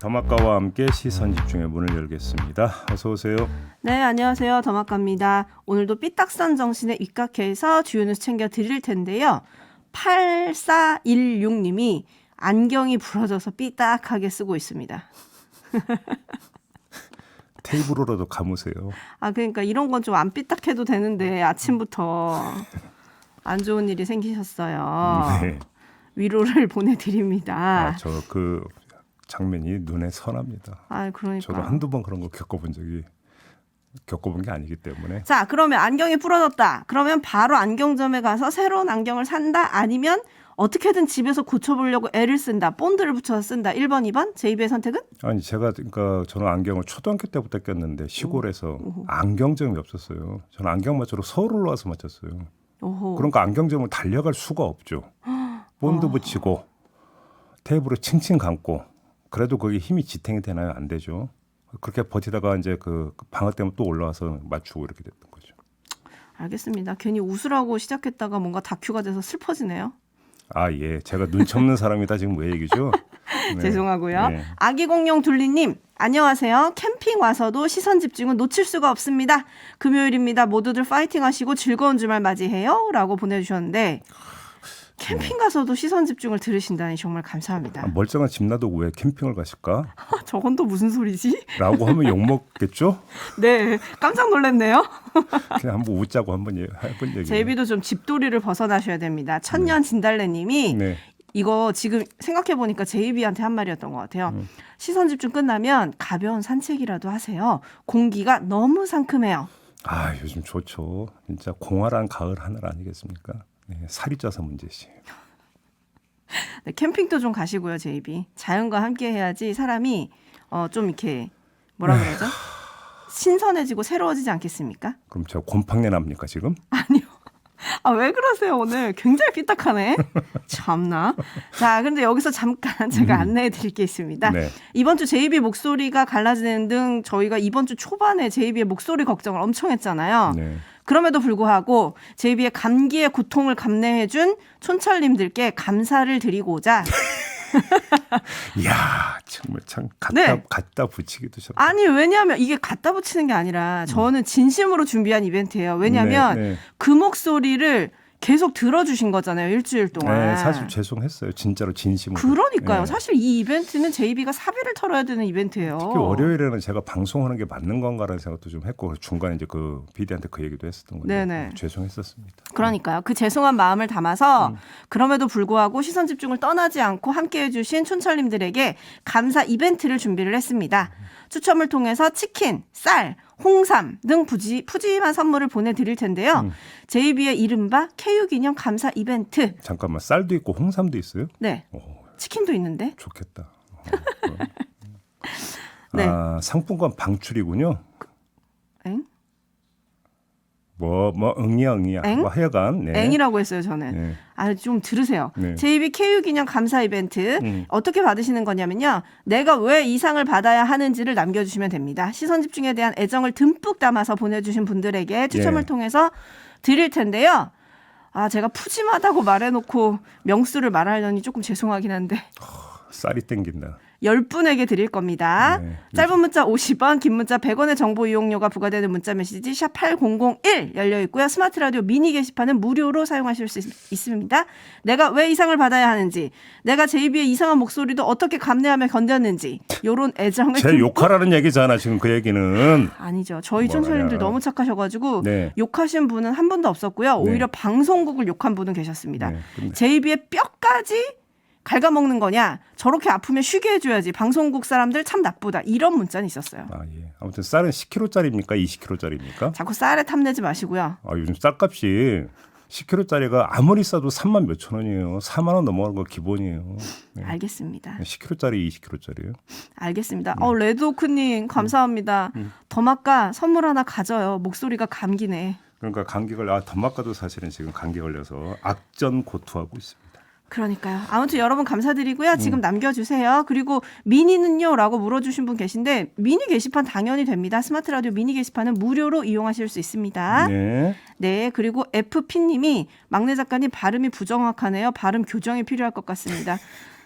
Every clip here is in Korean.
더마카와 함께 시선집중의 문을 열겠습니다. 어서 오세요. 네, 안녕하세요. 더마카입니다. 오늘도 삐딱선 정신에 입각해서 주요 뉴스 챙겨 드릴 텐데요. 8416님이 안경이 부러져서 삐딱하게 쓰고 있습니다. 테이블로라도 감으세요. 아, 그러니까 이런 건 좀 안 삐딱해도 되는데 아침부터 안 좋은 일이 생기셨어요. 네. 위로를 보내드립니다. 저 그 장면이 눈에 선합니다. 아, 그러니까. 저도 한두 번 그런 거 겪어본 게 아니기 때문에. 자, 그러면 안경이 부러졌다. 그러면 바로 안경점에 가서 새로운 안경을 산다. 아니면 어떻게든 집에서 고쳐보려고 애를 쓴다. 본드를 붙여서 쓴다. 1번, 2번? 제2의 선택은? 아니 그러니까 저는 안경을 초등학교 때부터 꼈는데 시골에서 안경점이 없었어요. 저는 안경 맞추러 서울 올라와서 맞췄어요. 오호. 그러니까 안경점을 달려갈 수가 없죠. 본드 붙이고 테이블을 칭칭 감고 그래도 거기 힘이 지탱이 되나요? 안 되죠. 그렇게 버티다가 이제 그 방학 때문에 또 올라와서 맞추고 이렇게 됐던 거죠. 알겠습니다. 괜히 웃으라고 시작했다가 뭔가 다큐가 돼서 슬퍼지네요. 아, 예. 제가 눈치 없는 사람이다 지금 왜 얘기죠? 네. 죄송하고요. 네. 아기 공룡 둘리님 안녕하세요. 캠핑 와서도 시선 집중은 놓칠 수가 없습니다. 금요일입니다. 모두들 파이팅 하시고 즐거운 주말 맞이해요. 라고 보내주셨는데 캠핑 가서도 시선 집중을 들으신다니 정말 감사합니다. 멀쩡한 집 놔두고 왜 캠핑을 가실까? 저건 또 무슨 소리지? 라고 하면 욕먹겠죠? 네, 깜짝 놀랐네요. 그냥 한번 웃자고 한번 해본 얘기예요. 제이비도 좀 집돌이를 벗어나셔야 됩니다. 천년 진달래님이 네. 이거 지금 생각해보니까 제이비한테 한 말이었던 것 같아요. 시선 집중 끝나면 가벼운 산책이라도 하세요. 공기가 너무 상큼해요. 아, 요즘 좋죠. 진짜 공활한 가을 하늘 아니겠습니까? 네, 살이 쪄서 문제지. 네, 캠핑도 좀 가시고요, 제이비. 자연과 함께 해야지 사람이 좀 이렇게 뭐라 그러죠? 신선해지고 새로워지지 않겠습니까? 그럼 저 곰팡내 납니까 지금? 아니요. 아, 왜 그러세요? 오늘 굉장히 삐딱하네. 참나. 자, 근데 여기서 잠깐 제가 안내해 드릴 게 있습니다. 네. 이번 주 제이비 목소리가 갈라지는 등 저희가 이번 주 초반에 제이비의 목소리 걱정을 엄청 했잖아요. 네. 그럼에도 불구하고 제이비의 감기의 고통을 감내해준 촌철님들께 감사를 드리고자 이야, 정말 참 네. 갖다 붙이기도 참. 아니 왜냐하면 이게 갖다 붙이는 게 아니라 저는 진심으로 준비한 이벤트예요. 왜냐하면 네. 그 목소리를 계속 들어주신 거잖아요. 일주일 동안. 네, 사실 죄송했어요. 진짜로 진심으로. 그러니까요. 네. 사실 이 이벤트는 제이비가 사비를 털어야 되는 이벤트예요. 특히 월요일에는 제가 방송하는 게 맞는 건가라는 생각도 좀 했고 중간에 이제 그 PD한테 그 얘기도 했었던 건데 네네. 죄송했었습니다. 그러니까요. 그 죄송한 마음을 담아서 그럼에도 불구하고 시선 집중을 떠나지 않고 함께해 주신 촌철님들에게 감사 이벤트를 준비를 했습니다. 추첨을 통해서 치킨, 쌀, 홍삼 등 푸짐한 선물을 보내드릴 텐데요. 제이비의 이른바 KU 기념 감사 이벤트. 잠깐만, 쌀도 있고 홍삼도 있어요? 네. 오, 치킨도 있는데. 좋겠다. 네. 아, 상품권 방출이군요. 엥? 응이야. 엥? 뭐 하여간. 네. 앵이라고 했어요, 저는. 네. 아, 좀 들으세요. 네. JB KU 기념 감사 이벤트 어떻게 받으시는 거냐면요. 내가 왜 이 상을 받아야 하는지를 남겨주시면 됩니다. 시선 집중에 대한 애정을 듬뿍 담아서 보내주신 분들에게 추첨을 예. 통해서 드릴 텐데요. 아, 제가 푸짐하다고 말해놓고 명수를 말하려니 조금 죄송하긴 한데 쌀이 땡긴다. 10분에게 드릴 겁니다. 네. 짧은 문자 50원, 긴 문자 100원의 정보 이용료가 부과되는 문자 메시지 샵 8001 열려 있고요. 스마트 라디오 미니 게시판은 무료로 사용하실 수 있습니다. 내가 왜 이상을 받아야 하는지, 내가 제이비의 이상한 목소리도 어떻게 감내하며 견뎠는지 요런 애정을 제 욕하라는 얘기잖아 지금 그 얘기는. 아니죠. 저희 뭐라냐. 촌철님들 너무 착하셔가지고 네. 욕하신 분은 한 분도 없었고요. 오히려 방송국을 욕한 분은 계셨습니다. 네, 근데- 제이비의 뼈까지 갉아먹는 거냐? 저렇게 아프면 쉬게 해줘야지. 방송국 사람들 참 나쁘다. 이런 문자는 있었어요. 아, 예. 아무튼 쌀은 10kg짜리입니까? 20kg짜리입니까? 자꾸 쌀에 탐내지 마시고요. 아, 요즘 쌀값이 10kg짜리가 아무리 싸도 3만 몇천 원이에요. 4만 원 넘어가는 거 기본이에요. 네. 알겠습니다. 10kg짜리, 20kg짜리요. 알겠습니다. 레드오크님 감사합니다. 더마까 선물 하나 가져요. 목소리가 감기네. 그러니까 덤마카도 사실은 지금 감기 걸려서 악전고투하고 있습니다. 그러니까요. 아무튼 여러분 감사드리고요. 지금 남겨주세요. 그리고 미니는요? 라고 물어주신 분 계신데 미니 게시판 당연히 됩니다. 스마트 라디오 미니 게시판은 무료로 이용하실 수 있습니다. 네. 네. 그리고 FP님이 막내 작가님 발음이 부정확하네요. 발음 교정이 필요할 것 같습니다.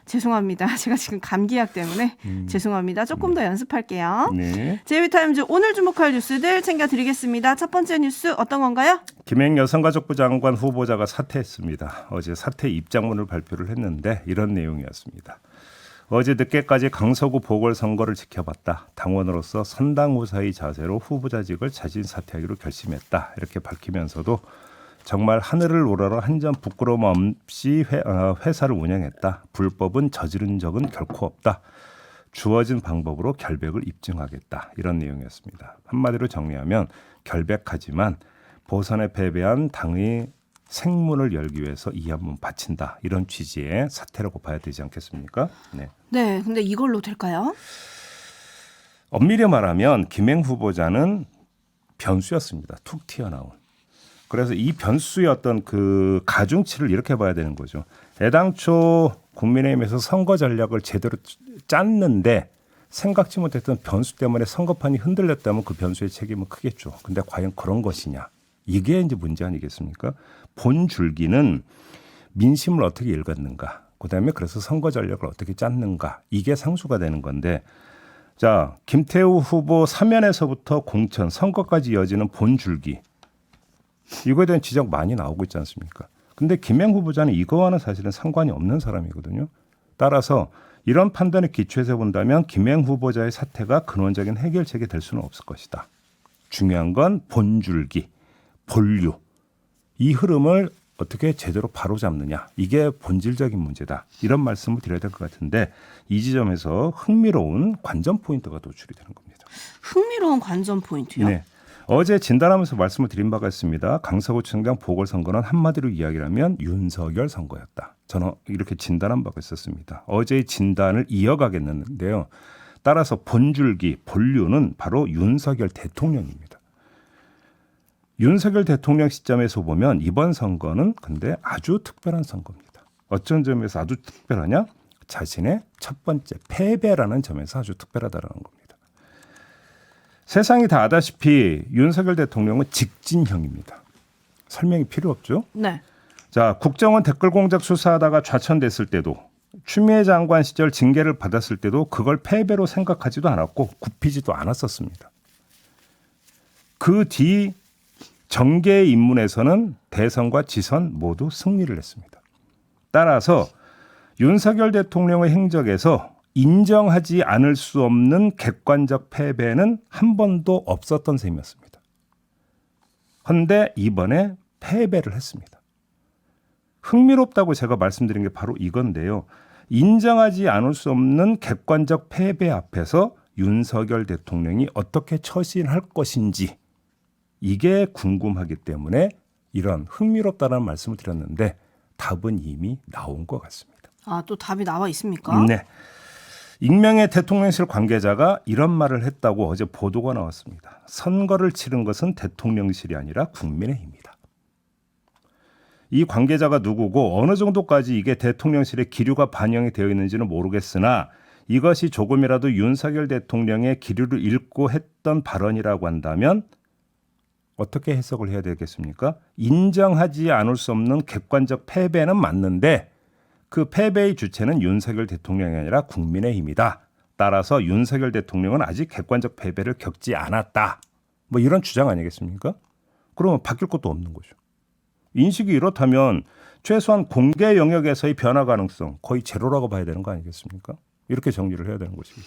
죄송합니다. 제가 지금 감기약 때문에 죄송합니다. 조금 더 연습할게요. 네. JB타임즈 오늘 주목할 뉴스들 챙겨드리겠습니다. 첫 번째 뉴스 어떤 건가요? 김행 여성가족부 장관 후보자가 사퇴했습니다. 어제 사퇴 입장문을 발표를 했는데 이런 내용이었습니다. 어제 늦게까지 강서구 보궐선거를 지켜봤다. 당원으로서 선당후사의 자세로 후보자직을 자진 사퇴하기로 결심했다. 이렇게 밝히면서도 정말 하늘을 우러러 한 점 부끄러움 없이 회사를 운영했다. 불법은 저지른 적은 결코 없다. 주어진 방법으로 결백을 입증하겠다. 이런 내용이었습니다. 한마디로 정리하면 결백하지만 보선에 패배한 당의 생문을 열기 위해서 이 한 문 바친다. 이런 취지의 사퇴라고 봐야 되지 않겠습니까? 네. 네, 근데 이걸로 될까요? 엄밀히 말하면 김행 후보자는 변수였습니다. 툭 튀어나온. 그래서 이 변수의 어떤 그 가중치를 이렇게 봐야 되는 거죠. 애당초 국민의힘에서 선거 전략을 제대로 짰는데 생각지 못했던 변수 때문에 선거판이 흔들렸다면 그 변수의 책임은 크겠죠. 근데 과연 그런 것이냐. 이게 이제 문제 아니겠습니까? 본 줄기는 민심을 어떻게 읽었는가. 그다음에 그래서 선거 전략을 어떻게 짰는가. 이게 상수가 되는 건데 자, 김태우 후보 사면에서부터 공천, 선거까지 이어지는 본 줄기. 이거에 대한 지적 많이 나오고 있지 않습니까? 근데 김행 후보자는 이거와는 사실은 상관이 없는 사람이거든요. 따라서 이런 판단에 기초해서 본다면 김행 후보자의 사퇴가 근원적인 해결책이 될 수는 없을 것이다. 중요한 건 본줄기, 본류. 이 흐름을 어떻게 제대로 바로잡느냐. 이게 본질적인 문제다. 이런 말씀을 드려야 될 것 같은데 이 지점에서 흥미로운 관전 포인트가 도출이 되는 겁니다. 흥미로운 관전 포인트요? 네. 어제 진단하면서 말씀을 드린 바가 있습니다. 강서구청장 보궐선거는 한마디로 이야기하면 윤석열 선거였다. 저는 이렇게 진단한 바가 있었습니다. 어제의 진단을 이어가겠는데요. 따라서 본줄기, 본류는 바로 윤석열 대통령입니다. 윤석열 대통령 시점에서 보면 이번 선거는 근데 아주 특별한 선거입니다. 어쩐 점에서 아주 특별하냐? 자신의 첫 번째 패배라는 점에서 아주 특별하다는 겁니다. 세상이 다 아다시피 윤석열 대통령은 직진형입니다. 설명이 필요 없죠? 네. 자, 국정원 댓글 공작 수사하다가 좌천됐을 때도 추미애 장관 시절 징계를 받았을 때도 그걸 패배로 생각하지도 않았고 굽히지도 않았었습니다. 그 뒤 정계의 입문에서는 대선과 지선 모두 승리를 했습니다. 따라서 윤석열 대통령의 행적에서 인정하지 않을 수 없는 객관적 패배는 한 번도 없었던 셈이었습니다. 그런데 이번에 패배를 했습니다. 흥미롭다고 제가 말씀드린 게 바로 이건데요. 인정하지 않을 수 없는 객관적 패배 앞에서 윤석열 대통령이 어떻게 처신할 것인지 이게 궁금하기 때문에 이런 흥미롭다는 말씀을 드렸는데 답은 이미 나온 것 같습니다. 아, 또 답이 나와 있습니까? 네. 익명의 대통령실 관계자가 이런 말을 했다고 어제 보도가 나왔습니다. 선거를 치른 것은 대통령실이 아니라 국민의힘이다. 이 관계자가 누구고 어느 정도까지 이게 대통령실의 기류가 반영이 되어 있는지는 모르겠으나 이것이 조금이라도 윤석열 대통령의 기류를 읽고 했던 발언이라고 한다면 어떻게 해석을 해야 되겠습니까? 인정하지 않을 수 없는 객관적 패배는 맞는데 그 패배의 주체는 윤석열 대통령이 아니라 국민의힘이다. 따라서 윤석열 대통령은 아직 객관적 패배를 겪지 않았다. 뭐 이런 주장 아니겠습니까? 그러면 바뀔 것도 없는 거죠. 인식이 이렇다면 최소한 공개 영역에서의 변화 가능성 거의 제로라고 봐야 되는 거 아니겠습니까? 이렇게 정리를 해야 되는 것이죠.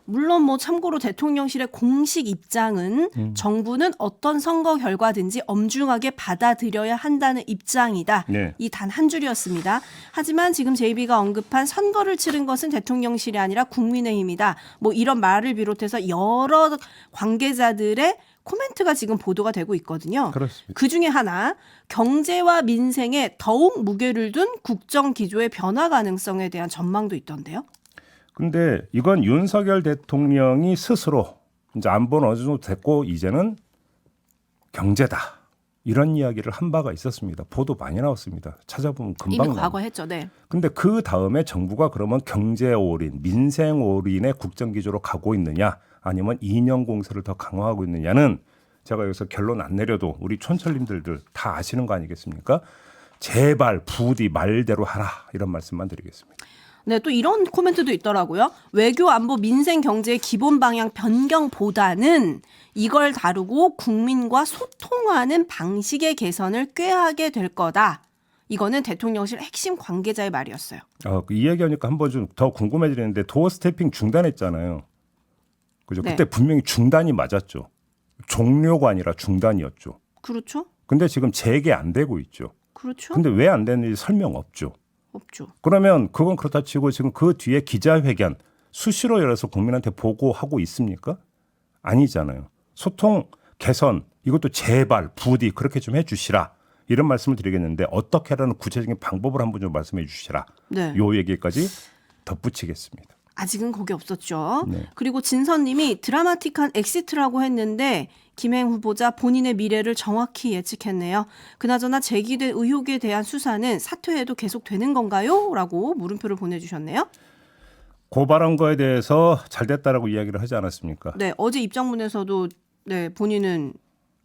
물론 뭐 참고로 대통령실의 공식 입장은 정부는 어떤 선거 결과든지 엄중하게 받아들여야 한다는 입장이다. 네. 이 단 한 줄이었습니다. 하지만 지금 JB가 언급한 선거를 치른 것은 대통령실이 아니라 국민의힘이다. 뭐 이런 말을 비롯해서 여러 관계자들의 코멘트가 지금 보도가 되고 있거든요. 그렇습니다. 그중에 하나, 경제와 민생에 더욱 무게를 둔 국정 기조의 변화 가능성에 대한 전망도 있던데요. 근데 이건 윤석열 대통령이 스스로 이제 안보는 어느 정도 됐고 이제는 경제다. 이런 이야기를 한 바가 있었습니다. 보도 많이 나왔습니다. 찾아보면 금방 이미 나옵니다. 과거 했죠. 네. 근데 그 다음에 정부가 그러면 경제 올인, 민생 올인의 국정 기조로 가고 있느냐 아니면 이념 공세를 더 강화하고 있느냐는 제가 여기서 결론 안 내려도 우리 촌철님들 다 아시는 거 아니겠습니까? 제발 부디 말대로 하라 이런 말씀만 드리겠습니다. 네, 또 이런 코멘트도 있더라고요. 외교, 안보, 민생, 경제의 기본 방향 변경보다는 이걸 다루고 국민과 소통하는 방식의 개선을 꾀하게 될 거다. 이거는 대통령실 핵심 관계자의 말이었어요. 이 얘기하니까 한번 좀 더 궁금해지는데 도어 스태핑 중단했잖아요. 그죠? 네. 그때 분명히 중단이 맞았죠. 종료가 아니라 중단이었죠. 그렇죠? 근데 지금 재개 안 되고 있죠. 그렇죠? 근데 왜 안 되는지 설명 없죠. 없죠. 그러면 그건 그렇다 치고 지금 그 뒤에 기자회견 수시로 열어서 국민한테 보고하고 있습니까? 아니잖아요. 소통 개선 이것도 제발 부디 그렇게 좀 해주시라 이런 말씀을 드리겠는데 어떻게 하라는 구체적인 방법을 한번 좀 말씀해 주시라. 네. 요 얘기까지 덧붙이겠습니다. 아직은 거기 없었죠. 네. 그리고 진선님이 드라마틱한 엑시트라고 했는데 김행 후보자 본인의 미래를 정확히 예측했네요. 그나저나 제기된 의혹에 대한 수사는 사퇴해도 계속되는 건가요? 라고 물음표를 보내주셨네요. 고발한 거에 대해서 잘 됐다라고 이야기를 하지 않았습니까? 네, 어제 입장문에서도 네, 본인은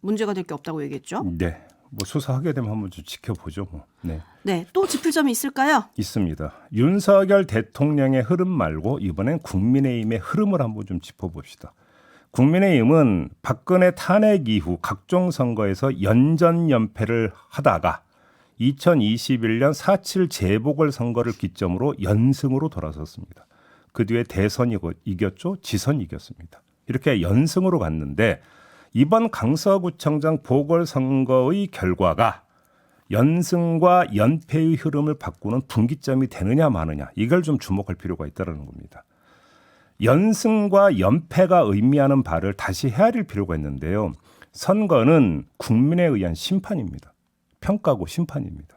문제가 될 게 없다고 얘기했죠. 네. 뭐 수사하게 되면 한번 좀 지켜보죠. 뭐. 네. 네, 또 짚을 점이 있을까요? 있습니다. 윤석열 대통령의 흐름 말고 이번엔 국민의힘의 흐름을 한번 좀 짚어봅시다. 국민의힘은 박근혜 탄핵 이후 각종 선거에서 연전연패를 하다가 2021년 4.7 재보궐선거를 기점으로 연승으로 돌아섰습니다. 그 뒤에 대선 이겼죠. 지선 이겼습니다. 이렇게 연승으로 갔는데 이번 강서구청장 보궐선거의 결과가 연승과 연패의 흐름을 바꾸는 분기점이 되느냐 마느냐 이걸 좀 주목할 필요가 있다는 겁니다. 연승과 연패가 의미하는 바를 다시 헤아릴 필요가 있는데요. 선거는 국민에 의한 심판입니다. 평가고 심판입니다.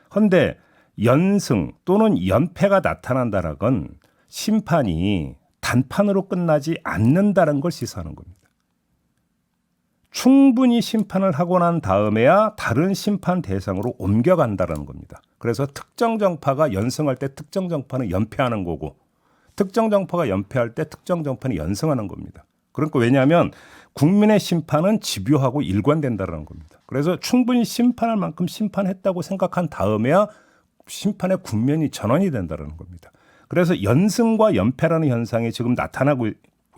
그런데 연승 또는 연패가 나타난다는 건 심판이 단판으로 끝나지 않는다는 걸 시사하는 겁니다. 충분히 심판을 하고 난 다음에야 다른 심판 대상으로 옮겨간다는 겁니다. 그래서 특정 정파가 연승할 때 특정 정파는 연패하는 거고 특정 정파가 연패할 때 특정 정파는 연승하는 겁니다. 그러니까 왜냐하면 국민의 심판은 집요하고 일관된다는 겁니다. 그래서 충분히 심판할 만큼 심판했다고 생각한 다음에야 심판의 국면이 전환이 된다는 겁니다. 그래서 연승과 연패라는 현상이 지금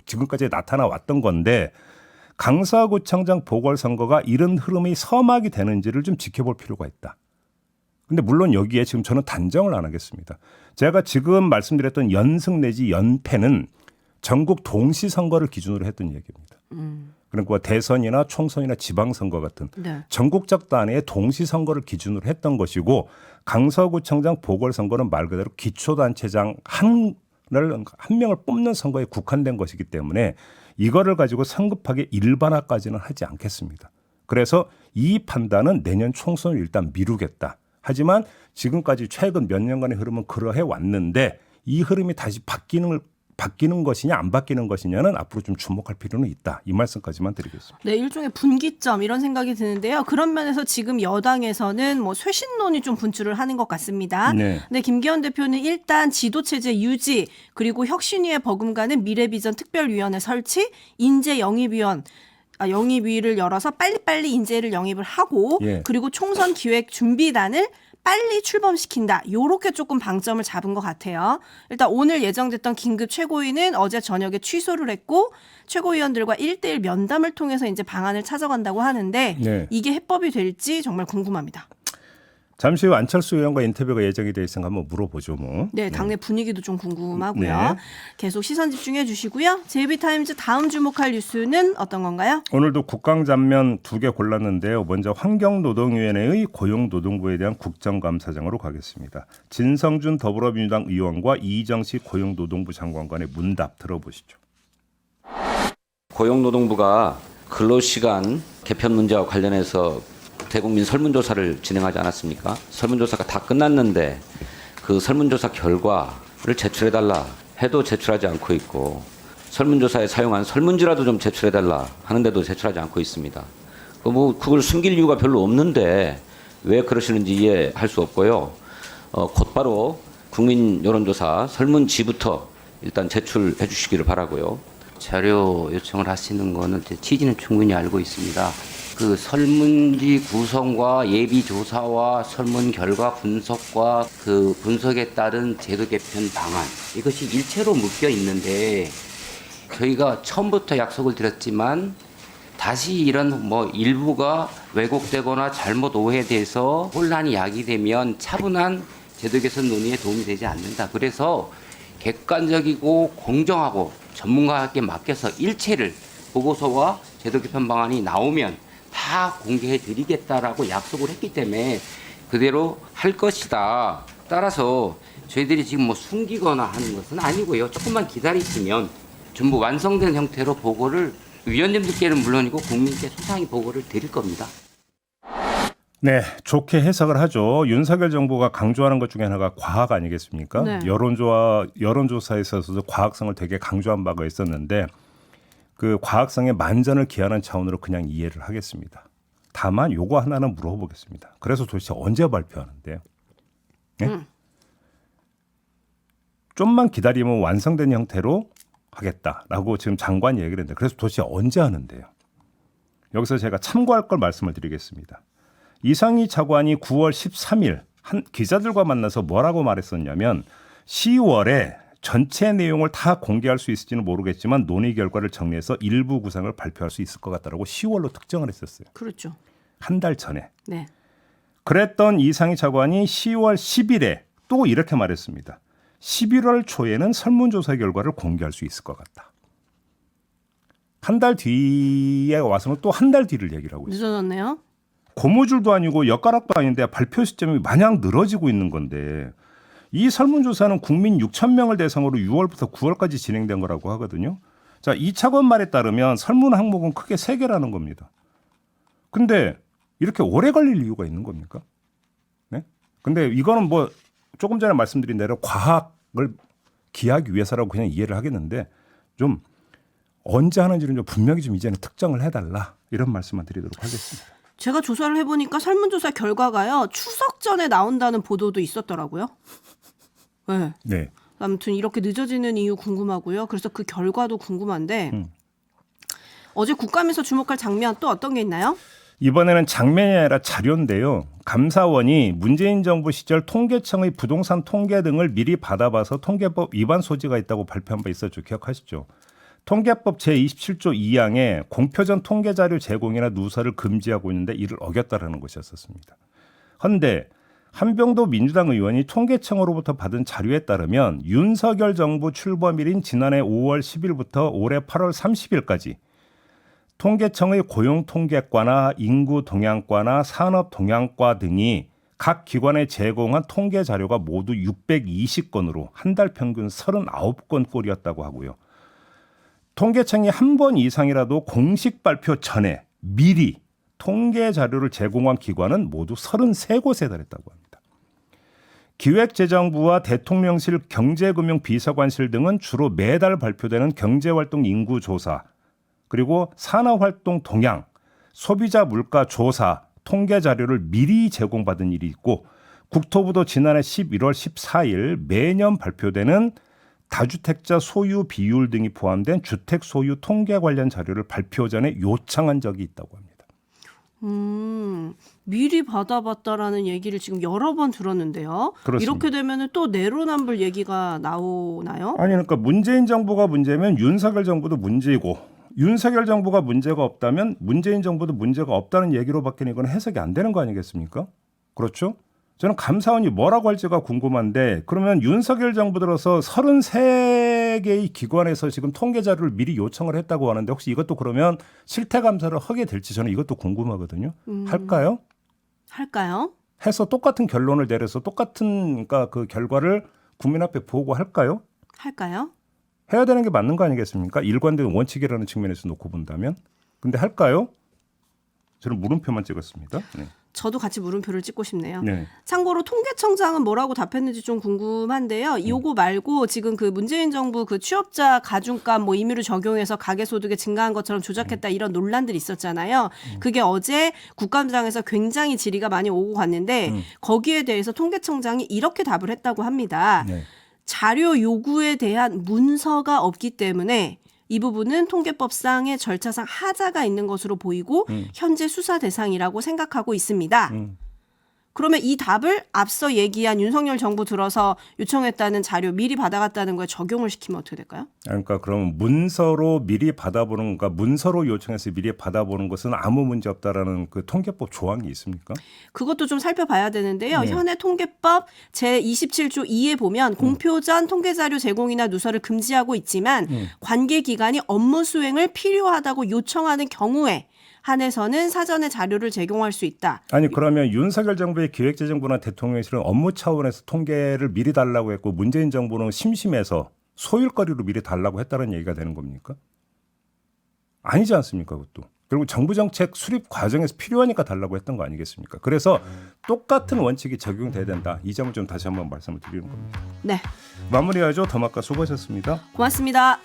지금까지 나타나 왔던 건데 강서구청장 보궐선거가 이런 흐름이 서막이 되는지를 좀 지켜볼 필요가 있다. 근데 물론 여기에 지금 저는 단정을 안 하겠습니다. 제가 지금 말씀드렸던 연승 내지 연패는 전국 동시 선거를 기준으로 했던 얘기입니다. 그러니까 대선이나 총선이나 지방선거 같은 네. 전국적 단위의 동시 선거를 기준으로 했던 것이고 강서구청장 보궐선거는 말 그대로 기초단체장 한 명을 뽑는 선거에 국한된 것이기 때문에 이거를 가지고 성급하게 일반화까지는 하지 않겠습니다. 그래서 이 판단은 내년 총선을 일단 미루겠다. 하지만 지금까지 최근 몇 년간의 흐름은 그러해 왔는데 이 흐름이 다시 바뀌는 것이냐 안 바뀌는 것이냐는 앞으로 좀 주목할 필요는 있다. 이 말씀까지만 드리겠습니다. 네, 일종의 분기점 이런 생각이 드는데요. 그런 면에서 지금 여당에서는 뭐 쇄신론이 좀 분출을 하는 것 같습니다. 네. 근데 김기현 대표는 일단 지도체제 유지 그리고 혁신위에 버금가는 미래비전 특별위원회 설치, 인재 영입위를 열어서 빨리빨리 인재를 영입을 하고 예. 그리고 총선 기획 준비단을 빨리 출범시킨다. 요렇게 조금 방점을 잡은 것 같아요. 일단 오늘 예정됐던 긴급 최고위는 어제 저녁에 취소를 했고 최고위원들과 1대1 면담을 통해서 이제 방안을 찾아간다고 하는데 네. 이게 해법이 될지 정말 궁금합니다. 잠시 후 안철수 의원과 인터뷰가 예정이 돼 있으니까 한번 물어보죠. 뭐. 네, 당내 분위기도 좀 궁금하고요. 네. 계속 시선 집중해 주시고요. JB타임즈 다음 주목할 뉴스는 어떤 건가요? 오늘도 국강잔면 2개 골랐는데요. 먼저 환경노동위원회의 고용노동부에 대한 국정감사장으로 가겠습니다. 진성준 더불어민주당 의원과 이정식 고용노동부 장관 간의 문답 들어보시죠. 고용노동부가 근로시간 개편 문제와 관련해서 대국민 설문조사를 진행하지 않았습니까? 설문조사가 다 끝났는데 그 설문조사 결과를 제출해달라 해도 제출하지 않고 있고 설문조사에 사용한 설문지라도 좀 제출해달라 하는데도 제출하지 않고 있습니다. 그걸 숨길 이유가 별로 없는데 왜 그러시는지 이해할 수 없고요. 곧바로 국민 여론조사 설문지부터 일단 제출해 주시기를 바라고요. 자료 요청을 하시는 거는 제 취지는 충분히 알고 있습니다. 그 설문지 구성과 예비 조사와 설문 결과 분석과 그 분석에 따른 제도 개편 방안 이것이 일체로 묶여 있는데 저희가 처음부터 약속을 드렸지만 다시 이런 뭐 일부가 왜곡되거나 잘못 오해돼서 혼란이 야기되면 차분한 제도 개선 논의에 도움이 되지 않는다. 그래서 객관적이고 공정하고 전문가에게 맡겨서 일체를 보고서와 제도 개편 방안이 나오면 다 공개해 드리겠다라고 약속을 했기 때문에 그대로 할 것이다. 따라서 저희들이 지금 뭐 숨기거나 하는 것은 아니고요. 조금만 기다리시면 전부 완성된 형태로 보고를 위원님들께는 물론이고 국민께 소상히 보고를 드릴 겁니다. 네, 좋게 해석을 하죠. 윤석열 정부가 강조하는 것 중에 하나가 과학 아니겠습니까? 네. 여론조사에 있어서도 과학성을 되게 강조한 바가 있었는데 그 과학성의 만전을 기하는 차원으로 그냥 이해를 하겠습니다. 다만 요거 하나는 물어보겠습니다. 그래서 도대체 언제 발표하는데요? 네? 좀만 기다리면 완성된 형태로 하겠다라고 지금 장관이 얘기를 했는데 그래서 도대체 언제 하는데요? 여기서 제가 참고할 걸 말씀을 드리겠습니다. 이상희 차관이 9월 13일 기자들과 만나서 뭐라고 말했었냐면 10월에 전체 내용을 다 공개할 수 있을지는 모르겠지만 논의 결과를 정리해서 일부 구상을 발표할 수 있을 것 같다라고 10월로 특정을 했었어요. 그렇죠. 한 달 전에. 네. 그랬던 이상희 차관이 10월 10일에 또 이렇게 말했습니다. 11월 초에는 설문조사 결과를 공개할 수 있을 것 같다. 한 달 뒤에 와서는 또 한 달 뒤를 얘기를 하고 있어요. 늦어졌네요. 고무줄도 아니고 엿가락도 아닌데 발표 시점이 마냥 늘어지고 있는 건데 이 설문조사는 국민 6천 명을 대상으로 6월부터 9월까지 진행된 거라고 하거든요. 자, 이 차관 말에 따르면 설문 항목은 크게 3개라는 겁니다. 근데 이렇게 오래 걸릴 이유가 있는 겁니까? 네? 근데 이거는 뭐 조금 전에 말씀드린 대로 과학을 기하기 위해서라고 그냥 이해를 하겠는데 좀 언제 하는지는 좀 분명히 좀 이제는 특정을 해달라 이런 말씀만 드리도록 하겠습니다. 제가 조사를 해보니까 설문조사 결과가요. 추석 전에 나온다는 보도도 있었더라고요. 네. 네. 아무튼 이렇게 늦어지는 이유 궁금하고요. 그래서 그 결과도 궁금한데 어제 국감에서 주목할 장면 또 어떤 게 있나요? 이번에는 장면이 아니라 자료인데요. 감사원이 문재인 정부 시절 통계청의 부동산 통계 등을 미리 받아봐서 통계법 위반 소지가 있다고 발표한 바 있었죠. 기억하시죠? 통계법 제27조 2항에 공표전 통계자료 제공이나 누설을 금지하고 있는데 이를 어겼다라는 것이었습니다. 그런데 한병도 민주당 의원이 통계청으로부터 받은 자료에 따르면 윤석열 정부 출범일인 지난해 5월 10일부터 올해 8월 30일까지 통계청의 고용통계과나 인구동향과나 산업동향과 등이 각 기관에 제공한 통계 자료가 모두 620건으로 한 달 평균 39건 꼴이었다고 하고요. 통계청이 한 번 이상이라도 공식 발표 전에 미리 통계 자료를 제공한 기관은 모두 33곳에 달했다고 합니다. 기획재정부와 대통령실 경제금융비서관실 등은 주로 매달 발표되는 경제활동 인구조사 그리고 산업활동 동향, 소비자 물가 조사, 통계 자료를 미리 제공받은 일이 있고 국토부도 지난해 11월 14일 매년 발표되는 다주택자 소유 비율 등이 포함된 주택 소유 통계 관련 자료를 발표 전에 요청한 적이 있다고 합니다. 미리 받아봤다라는 얘기를 지금 여러 번 들었는데요. 그렇습니다. 이렇게 되면 또 내로남불 얘기가 나오나요? 아니 그러니까 문재인 정부가 문제면 윤석열 정부도 문제이고 윤석열 정부가 문제가 없다면 문재인 정부도 문제가 없다는 얘기로밖에 이건 해석이 안 되는 거 아니겠습니까? 그렇죠? 저는 감사원이 뭐라고 할지가 궁금한데 그러면 윤석열 정부 들어서 33개의 기관에서 지금 통계 자료를 미리 요청을 했다고 하는데 혹시 이것도 그러면 실태 감사를 하게 될지 저는 이것도 궁금하거든요. 할까요? 할까요? 해서 똑같은 결론을 내려서 똑같은 그러니까 그 결과를 국민 앞에 보고할까요? 할까요? 해야 되는 게 맞는 거 아니겠습니까? 일관된 원칙이라는 측면에서 놓고 본다면. 근데 할까요? 저는 물음표만 찍었습니다. 네. 저도 같이 물음표를 찍고 싶네요. 네. 참고로 통계청장은 뭐라고 답했는지 좀 궁금한데요. 요거 말고 지금 그 문재인 정부 그 취업자 가중값 뭐 임의로 적용해서 가계소득이 증가한 것처럼 조작했다 이런 논란들이 있었잖아요. 그게 어제 국감장에서 굉장히 질의가 많이 오고 갔는데 거기에 대해서 통계청장이 이렇게 답을 했다고 합니다. 네. 자료 요구에 대한 문서가 없기 때문에 이 부분은 통계법상의 절차상 하자가 있는 것으로 보이고 현재 수사 대상이라고 생각하고 있습니다. 그러면 이 답을 앞서 얘기한 윤석열 정부 들어서 요청했다는 자료 미리 받아갔다는 거에 적용을 시키면 어떻게 될까요? 그러니까 그럼 문서로 미리 받아보는 그러니까 문서로 요청해서 미리 받아보는 것은 아무 문제 없다라는 그 통계법 조항이 있습니까? 그것도 좀 살펴봐야 되는데요. 현행 통계법 제27조 2에 보면 공표 전 통계자료 제공이나 누설을 금지하고 있지만 관계기관이 업무 수행을 필요하다고 요청하는 경우에 한해서는 사전에 자료를 제공할 수 있다. 아니 그러면 윤석열 정부의 기획재정부나 대통령실은 업무 차원에서 통계를 미리 달라고 했고 문재인 정부는 심심해서 소일거리로 미리 달라고 했다는 얘기가 되는 겁니까? 아니지 않습니까 그것도. 그리고 정부 정책 수립 과정에서 필요하니까 달라고 했던 거 아니겠습니까? 그래서 똑같은 원칙이 적용돼야 된다. 이 점을 좀 다시 한번 말씀을 드리는 겁니다. 네, 마무리하죠. 더마카 수고하셨습니다. 고맙습니다.